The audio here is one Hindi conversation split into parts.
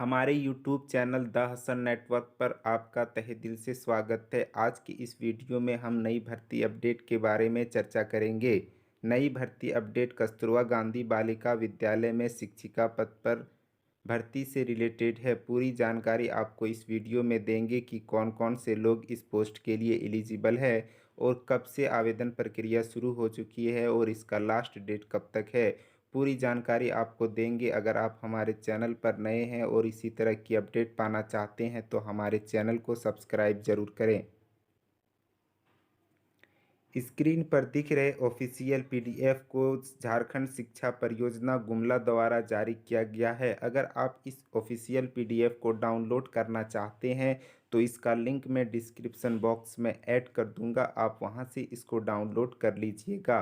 हमारे YouTube channel the Hasan network पर आपका तहे दिल से स्वागत है। आज की इस वीडियो में हम नई भर्ती अपडेट के बारे में चर्चा करेंगे। नई भर्ती अपडेट कस्तूरबा गांधी बालिका विद्यालय में शिक्षिका पद पर भर्ती से रिलेटेड है। पूरी जानकारी आपको इस वीडियो में देंगे कि कौन कौन से लोग इस पोस्ट के लिए एलिजिबल है और कब से आवेदन प्रक्रिया शुरू हो चुकी है और इसका लास्ट डेट कब तक है। पूरी जानकारी आपको देंगे। अगर आप हमारे चैनल पर नए हैं और इसी तरह की अपडेट पाना चाहते हैं तो हमारे चैनल को सब्सक्राइब जरूर करें। स्क्रीन पर दिख रहे ऑफिशियल पीडीएफ को झारखंड शिक्षा परियोजना गुमला द्वारा जारी किया गया है। अगर आप इस ऑफिशियल पीडीएफ को डाउनलोड करना चाहते हैं तो इसका लिंक मैं डिस्क्रिप्शन बॉक्स में ऐड कर दूंगा, आप वहां से इसको डाउनलोड कर लीजिएगा।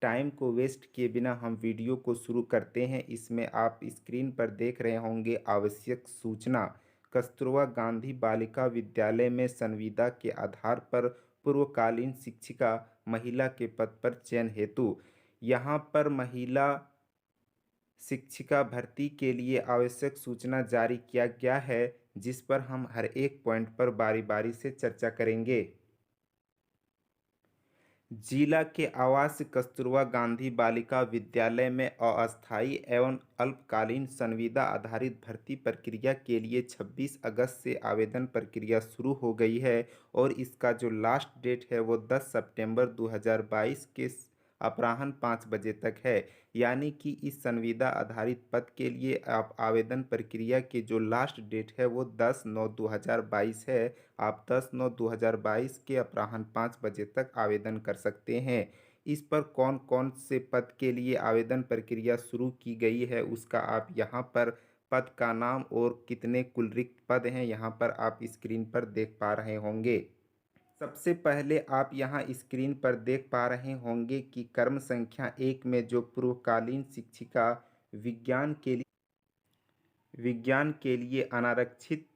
टाइम को वेस्ट किए बिना हम वीडियो को शुरू करते हैं। इसमें आप स्क्रीन पर देख रहे होंगे आवश्यक सूचना। कस्तूरबा गांधी बालिका विद्यालय में संविदा के आधार पर पूर्वकालीन शिक्षिका महिला के पद पर चयन हेतु यहाँ पर महिला शिक्षिका भर्ती के लिए आवश्यक सूचना जारी किया गया है, जिस पर हम हर एक पॉइंट पर बारी बारी से चर्चा करेंगे। जिला के आवास कस्तूरबा गांधी बालिका विद्यालय में अस्थायी एवं अल्पकालीन संविदा आधारित भर्ती प्रक्रिया के लिए 26 अगस्त से आवेदन प्रक्रिया शुरू हो गई है और इसका जो लास्ट डेट है वो 10 सितंबर 2022 के अपराह्न 5 बजे तक है। यानी कि इस संविदा आधारित पद के लिए आप आवेदन प्रक्रिया के जो लास्ट डेट है वो 10/9/2022 है। आप 10/9/2022 के अपराह्न 5 बजे तक आवेदन कर सकते हैं। इस पर कौन कौन से पद के लिए आवेदन प्रक्रिया शुरू की गई है उसका आप यहाँ पर पद का नाम और कितने कुल रिक्त पद हैं यहाँ पर आप स्क्रीन पर देख पा रहे होंगे। सबसे पहले आप यहाँ स्क्रीन पर देख पा रहे होंगे कि कर्म संख्या 1 में जो पूर्वकालीन शिक्षिका विज्ञान के लिए अनारक्षित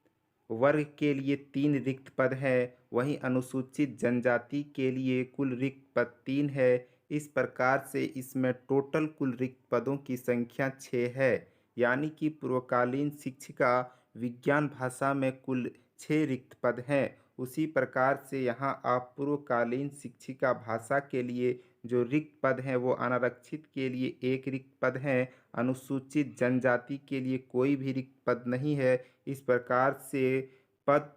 वर्ग के लिए 3 रिक्त पद है। वहीं अनुसूचित जनजाति के लिए कुल रिक्त पद 3 है। इस प्रकार से इसमें टोटल कुल रिक्त पदों की संख्या 6 है। यानी कि पूर्वकालीन शिक्षिका विज्ञान भाषा में कुल 6 रिक्त पद हैं। उसी प्रकार से यहाँ आप पूर्वकालीन शिक्षिका भाषा के लिए जो रिक्त पद हैं वो अनारक्षित के लिए 1 रिक्त पद हैं। अनुसूचित जनजाति के लिए कोई भी रिक्त पद नहीं है। इस प्रकार से पद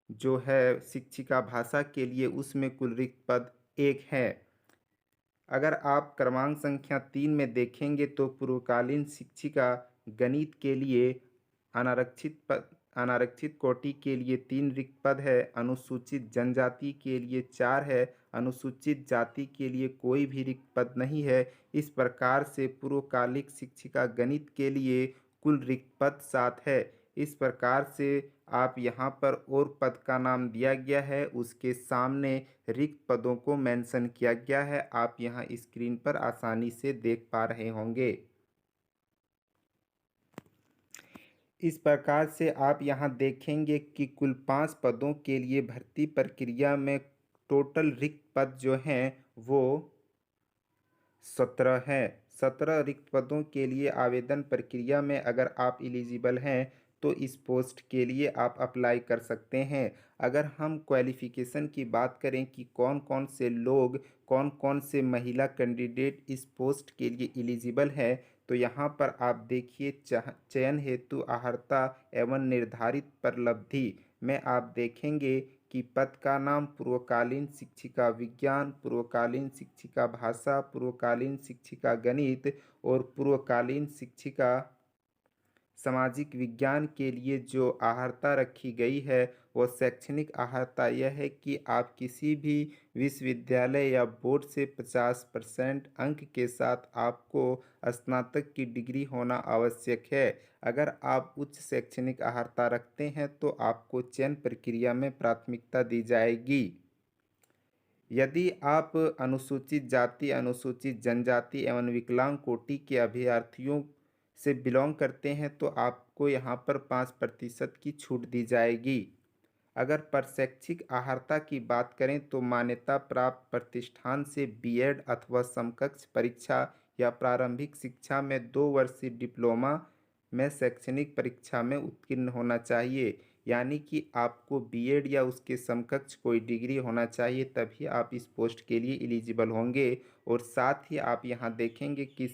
जो है शिक्षिका भाषा के लिए उसमें कुल रिक्त पद 1 है। अगर आप क्रमांक संख्या 3 में देखेंगे तो पूर्वकालीन शिक्षिका गणित के लिए अनारक्षित कोटि के लिए 3 रिक्त पद है। अनुसूचित जनजाति के लिए 4 है। अनुसूचित जाति के लिए कोई भी रिक्त पद नहीं है। इस प्रकार से पूर्वकालिक शिक्षिका गणित के लिए कुल रिक्त पद 7 है। इस प्रकार से आप यहाँ पर और पद का नाम दिया गया है, उसके सामने रिक्त पदों को मेंशन किया गया है। आप यहाँ स्क्रीन पर आसानी से देख पा रहे होंगे। इस प्रकार से आप यहाँ देखेंगे कि कुल 5 पदों के लिए भर्ती प्रक्रिया में टोटल रिक्त पद जो हैं वो 17 हैं। 17 रिक्त पदों के लिए आवेदन प्रक्रिया में अगर आप एलिजिबल हैं तो इस पोस्ट के लिए आप अप्लाई कर सकते हैं। अगर हम क्वालिफ़िकेशन की बात करें कि कौन कौन से लोग, कौन कौन से महिला कैंडिडेट इस पोस्ट के लिए एलिजिबल है तो यहाँ पर आप देखिए चयन हेतु अर्हता एवं निर्धारित प्रलब्धि में आप देखेंगे कि पद का नाम पूर्वकालीन शिक्षिका विज्ञान, पूर्वकालीन शिक्षिका भाषा, पूर्वकालीन शिक्षिका गणित और पूर्वकालीन शिक्षिका सामाजिक विज्ञान के लिए जो अर्हता रखी गई है वो शैक्षणिक अर्हता यह है कि आप किसी भी विश्वविद्यालय या बोर्ड से 50% अंक के साथ आपको स्नातक की डिग्री होना आवश्यक है। अगर आप उच्च शैक्षणिक अर्हता रखते हैं तो आपको चयन प्रक्रिया में प्राथमिकता दी जाएगी। यदि आप अनुसूचित जाति, अनुसूचित जनजाति एवं विकलांग कोटि के अभ्यर्थियों से बिलोंग करते हैं तो आपको यहाँ पर 5% की छूट दी जाएगी। अगर प्रशैक्षिक अर्हता की बात करें तो मान्यता प्राप्त प्रतिष्ठान से बीएड अथवा समकक्ष परीक्षा या प्रारंभिक शिक्षा में 2 वर्षीय डिप्लोमा में शैक्षणिक परीक्षा में उत्तीर्ण होना चाहिए, यानी कि आपको बीएड या उसके समकक्ष कोई डिग्री होना चाहिए, तभी आप इस पोस्ट के लिए एलिजिबल होंगे। और साथ ही आप यहाँ देखेंगे कि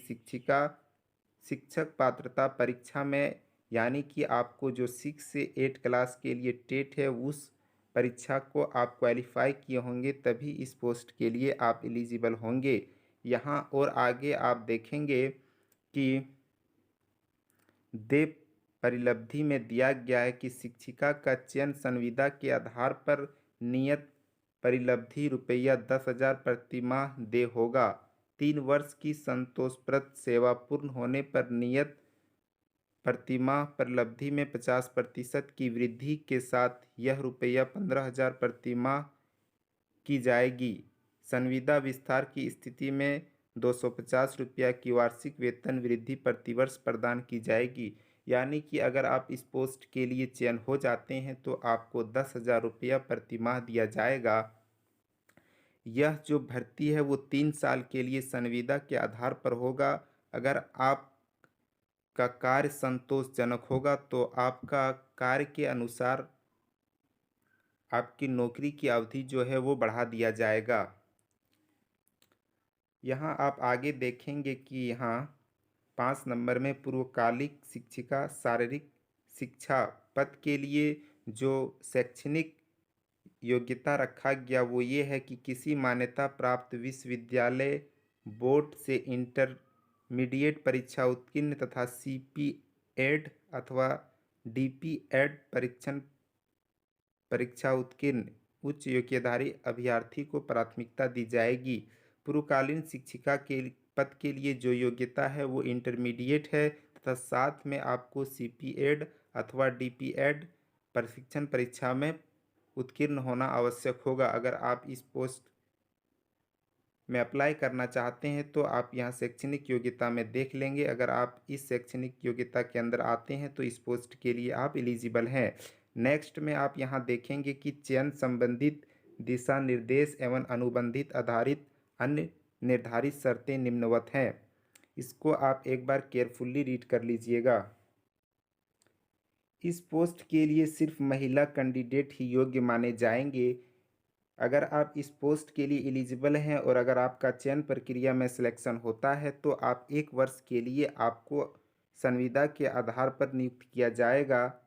शिक्षक पात्रता परीक्षा में, यानी कि आपको जो 6 से 8 क्लास के लिए टेट है, उस परीक्षा को आप क्वालिफाई किए होंगे, तभी इस पोस्ट के लिए आप एलिजिबल होंगे। यहाँ और आगे आप देखेंगे कि दे परिलब्धि में दिया गया है कि शिक्षिका का चयन संविदा के आधार पर नियत परिलब्धि रुपया 10,000 प्रति माह दे होगा। 3 वर्ष की संतोषप्रद सेवा पूर्ण होने पर नियत प्रतिमाह परिलब्धि में 50% की वृद्धि के साथ यह रुपया 15,000 प्रति माह की जाएगी। संविदा विस्तार की स्थिति में 250 रुपया की वार्षिक वेतन वृद्धि प्रतिवर्ष प्रदान की जाएगी। यानी कि अगर आप इस पोस्ट के लिए चयन हो जाते हैं तो आपको 10,000 रुपया प्रति माह दिया जाएगा। यह जो भर्ती है वो 3 साल के लिए संविदा के आधार पर होगा। अगर आपका कार्य संतोषजनक होगा तो आपका कार्य के अनुसार आपकी नौकरी की अवधि जो है वो बढ़ा दिया जाएगा। यहाँ आप आगे देखेंगे कि यहाँ 5 नंबर में पूर्वकालिक शिक्षिका शारीरिक शिक्षा पद के लिए जो शैक्षणिक योग्यता रखा गया वो ये है कि किसी मान्यता प्राप्त विश्वविद्यालय बोर्ड से इंटरमीडिएट परीक्षा उत्तीर्ण तथा सीपीएड अथवा डीपीएड परीक्षा उत्कीर्ण उच्च योग्यधारी अभ्यर्थी को प्राथमिकता दी जाएगी। पूर्वकालीन शिक्षिका के पद के लिए जो योग्यता है वो इंटरमीडिएट है तथा साथ में आपको सीपीएड अथवा डीपीएड प्रशिक्षण परीक्षा में उत्कीर्ण होना आवश्यक होगा। अगर आप इस पोस्ट में अप्लाई करना चाहते हैं तो आप यहाँ शैक्षणिक योग्यता में देख लेंगे। अगर आप इस शैक्षणिक योग्यता के अंदर आते हैं तो इस पोस्ट के लिए आप एलिजिबल हैं। नेक्स्ट में आप यहाँ देखेंगे कि चयन संबंधित दिशा निर्देश एवं अनुबंधित आधारित अन्य निर्धारित शर्तें निम्नवत हैं। इसको आप एक बार केयरफुल्ली रीड कर लीजिएगा। इस पोस्ट के लिए सिर्फ महिला कैंडिडेट ही योग्य माने जाएंगे। अगर आप इस पोस्ट के लिए एलिजिबल हैं और अगर आपका चयन प्रक्रिया में सिलेक्शन होता है तो आप 1 वर्ष के लिए आपको संविदा के आधार पर नियुक्त किया जाएगा।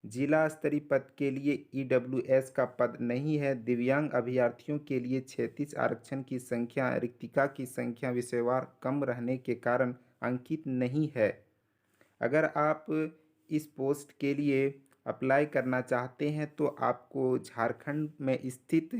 जिला स्तरीय पद के लिए ईडब्ल्यूएस का पद नहीं है। दिव्यांग अभ्यर्थियों के लिए 36 आरक्षण की संख्या रिक्तिका की संख्या विषयवार कम रहने के कारण अंकित नहीं है। अगर आप इस पोस्ट के लिए अप्लाई करना चाहते हैं तो आपको झारखंड में स्थित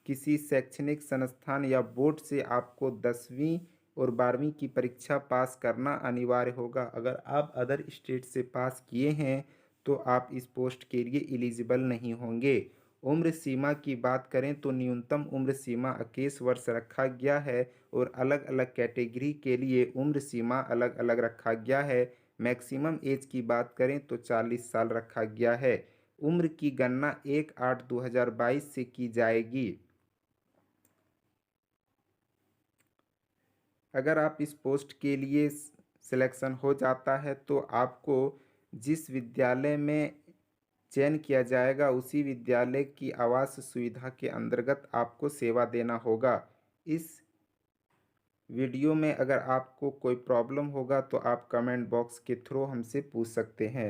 किसी शैक्षणिक संस्थान या बोर्ड से आपको 10वीं और 12वीं की परीक्षा पास करना अनिवार्य होगा। अगर आप अदर स्टेट से पास किए हैं तो आप इस पोस्ट के लिए एलिजिबल नहीं होंगे। उम्र सीमा की बात करें तो न्यूनतम उम्र सीमा 21 वर्ष रखा गया है और अलग अलग कैटेगरी के लिए उम्र सीमा अलग अलग रखा गया है। मैक्सिमम एज की बात करें तो 40 साल रखा गया है। उम्र की गणना 1/8/2022 से की जाएगी। अगर आप इस पोस्ट के लिए सिलेक्शन हो जाता है तो आपको जिस विद्यालय में चयन किया जाएगा उसी विद्यालय की आवास सुविधा के अंतर्गत आपको सेवा देना होगा। इस वीडियो में अगर आपको कोई प्रॉब्लम होगा तो आप कमेंट बॉक्स के थ्रू हमसे पूछ सकते हैं।